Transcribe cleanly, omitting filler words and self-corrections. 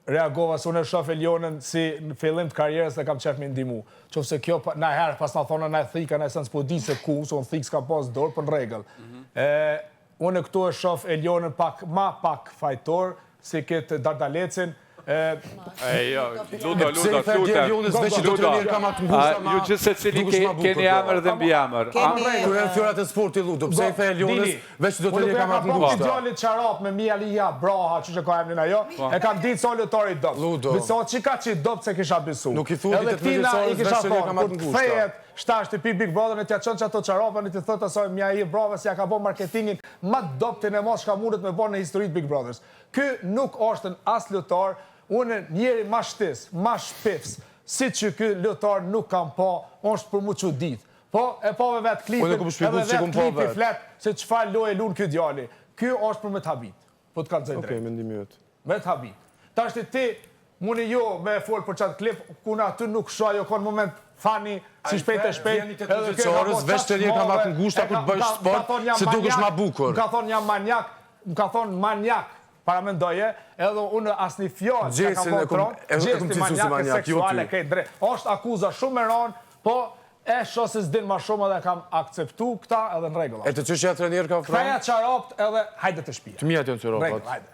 reagova se unë e shoh Elionën si në fillim të karrierës dhe kam qef me ndihmu. Qofse kjo na herë pas na thonë na thika na sen s'po di se ku, se unë thik s'ka pas dorë, po në rregull. Unë këtu e shoh Elionën pak fajtor si këtë Dardalecin. Ludo, ju gjithë se cili keni emër dhe mbi emër. Kërë e në fjorat e sporti, Ludo, pse i the Elionës, veç që do të një ka marrë të ngushta. Unë djallit qarap me Mia Lija, Braha, që që ka emrin ajo, e kam ditë sa lojtari dopt. Ludo. Biso qika që i dopt se kisha bisu. Nuk i thuti të përgjësorës, veç që një ka marrë të ngushta. Shtash të pi Big Brother në t'ja qënë që ato qarapa, në t'i thot asoj Mia Lija, Brava, si ja ka bo marketingin ma doptin e mos shka mundet me bo në historit Big Brothers. Ky nuk është në as lojtar. Unë njeri ma shtis, ma shpifs, si që kë lëtar nuk kam pa, është për mu që ditë. Po, e pave vetë klipin, edhe vetë klipi flet, se qëfar loje lunë kjo djali. Kjo është për me t'habit, po t'ka të zëjtë drejtë. Okej, mendim jëtë. Me t'habit. Ta është ti, muni jo me folë për qatë klip, kuna ty nuk shoh, jo konë moment fani, si shpejt e shpejt. Veç të një ka marrë të ngushta për të bëjsh sport, se dukesh ma bukur. Më ka thonë jam manjak, më ka thonë manjak, para mendoje, edhe unë asni fjallë që ka kontron, gjesti manjake seksuale kejtë drejt. Është akuza shumë e ronë, po e shosis din ma shumë edhe kam akceptu këta edhe në regullat. E të qëshja trenier ka ofra? Kraja qaropt edhe hajde të shpia. Të mija të në qaropat. Hajde.